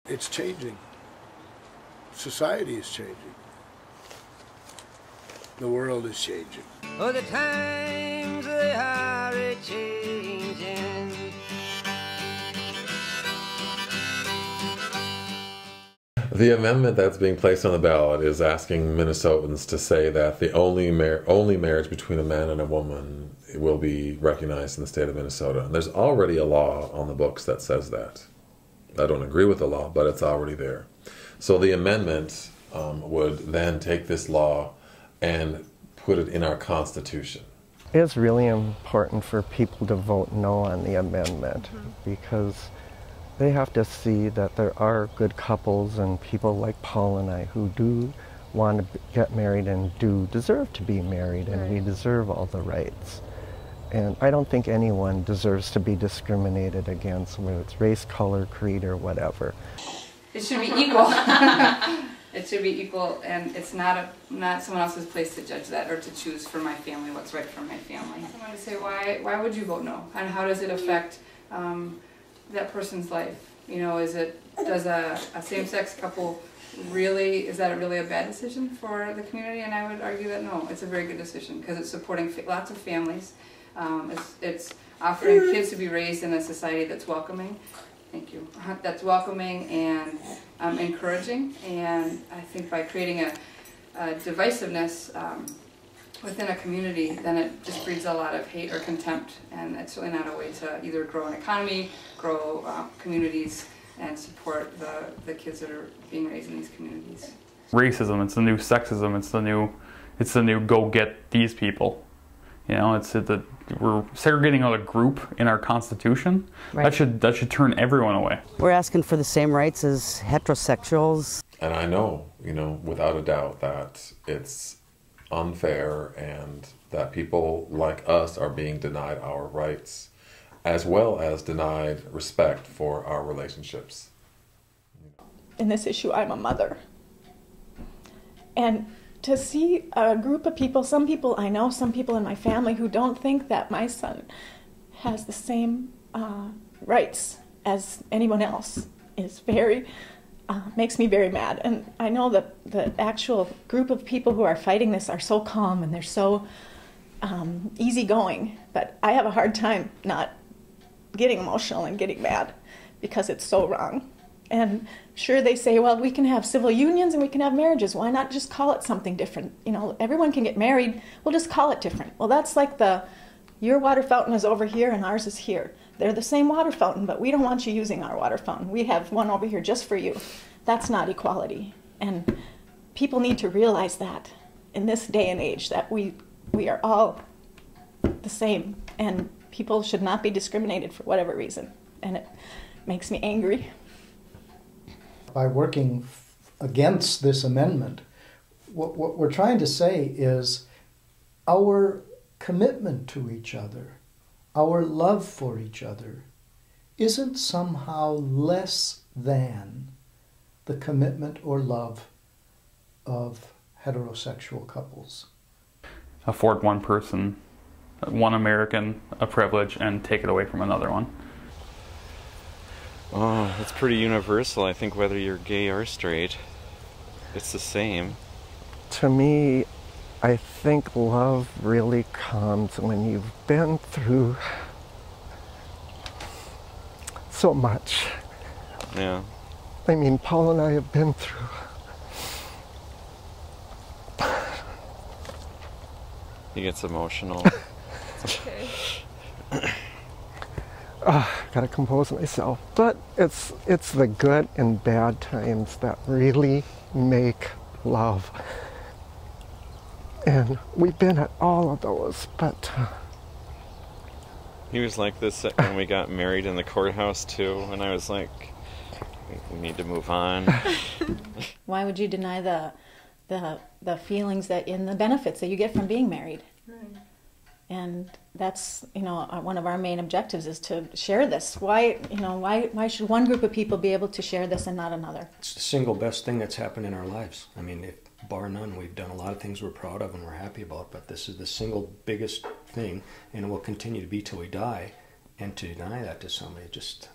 It's changing. Society is changing. The world is changing. Oh, the times they are a-changing. The amendment that's being placed on the ballot is asking Minnesotans to say that the only marriage between a man and a woman will be recognized in the state of Minnesota. And there's already a law on the books that says that. I don't agree with the law, but it's already there. So the amendment would then take this law and put it in our Constitution. It's really important for people to vote no on the amendment because they have to see that there are good couples and people like Paul and I who do want to get married and do deserve to be married, and we deserve all the rights. And I don't think anyone deserves to be discriminated against, whether it's race, color, creed, or whatever. It should be equal. It should be equal, and it's not someone else's place to judge that or to choose for my family what's right for my family. I want to say, why would you vote no? And how does it affect that person's life? You know, does a same-sex couple really, is that really a bad decision for the community? And I would argue that no, it's a very good decision because it's supporting lots of families. It's offering kids to be raised in a society that's welcoming. Thank you. That's welcoming and encouraging, and I think by creating a divisiveness within a community, then it just breeds a lot of hate or contempt, and it's really not a way to either grow an economy, grow communities, and support the kids that are being raised in these communities. Racism, it's the new sexism, it's the new go get these people. You know, we're segregating out a group in our Constitution. Right. That should turn everyone away. We're asking for the same rights as heterosexuals. And I know, without a doubt that it's unfair and that people like us are being denied our rights as well as denied respect for our relationships. In this issue, I'm a mother. And to see a group of people, some people I know, some people in my family who don't think that my son has the same rights as anyone else is makes me very mad. And I know that the actual group of people who are fighting this are so calm and they're so easygoing, but I have a hard time not getting emotional and getting mad because it's so wrong. And sure, they say, well, we can have civil unions and we can have marriages. Why not just call it something different? Everyone can get married. We'll just call it different. Well, that's like your water fountain is over here and ours is here. They're the same water fountain, but we don't want you using our water fountain. We have one over here just for you. That's not equality. And people need to realize that in this day and age, that we are all the same, and people should not be discriminated for whatever reason. And it makes me angry. By working against this amendment, what we're trying to say is our commitment to each other, our love for each other, isn't somehow less than the commitment or love of heterosexual couples. Afford one person, one American, a privilege, and take it away from another one. Oh, it's pretty universal. I think whether you're gay or straight, it's the same. To me, I think love really comes when you've been through so much. Yeah. I mean, Paul and I have been through. He gets emotional. It's okay. Gotta compose myself. But it's the good and bad times that really make love. And we've been at all of those, but... He was like this when we got married in the courthouse too, and I was like, we need to move on. Why would you deny the feelings and the benefits that you get from being married? Right. And that's, one of our main objectives is to share this. Why should one group of people be able to share this and not another? It's the single best thing that's happened in our lives. I mean, bar none, we've done a lot of things we're proud of and we're happy about, but this is the single biggest thing, and it will continue to be till we die. And to deny that to somebody, it's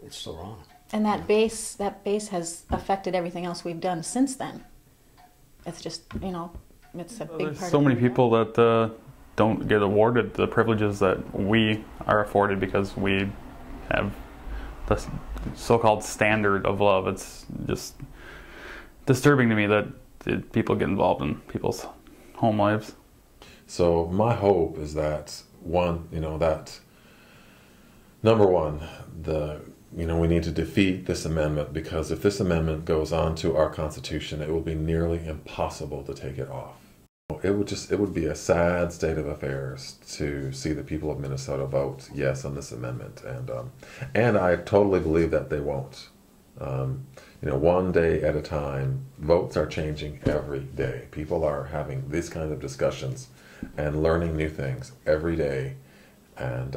so wrong. And that base has affected everything else we've done since then. It's just, you know, it's a big There's part so of many it. people that don't get awarded the privileges that we are afforded because we have the so-called standard of love. It's just disturbing to me that people get involved in people's home lives. So my hope is that number one, we need to defeat this amendment, because if this amendment goes on to our Constitution, it will be nearly impossible to take it off. It would be a sad state of affairs to see the people of Minnesota vote yes on this amendment, and I totally believe that they won't. One day at a time, votes are changing every day. People are having these kinds of discussions and learning new things every day, and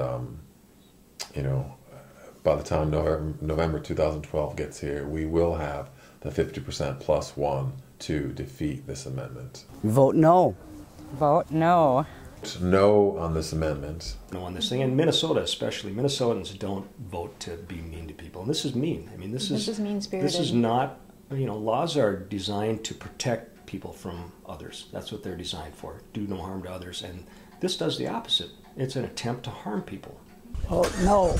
by the time November 2012 gets here, we will have the 50% plus one to defeat this amendment. Vote no. Vote no. No on this amendment. No on this thing. In Minnesota especially, Minnesotans don't vote to be mean to people. And this is mean. I mean, this is mean-spirited. This is not, laws are designed to protect people from others. That's what they're designed for. Do no harm to others. And this does the opposite. It's an attempt to harm people. Vote no.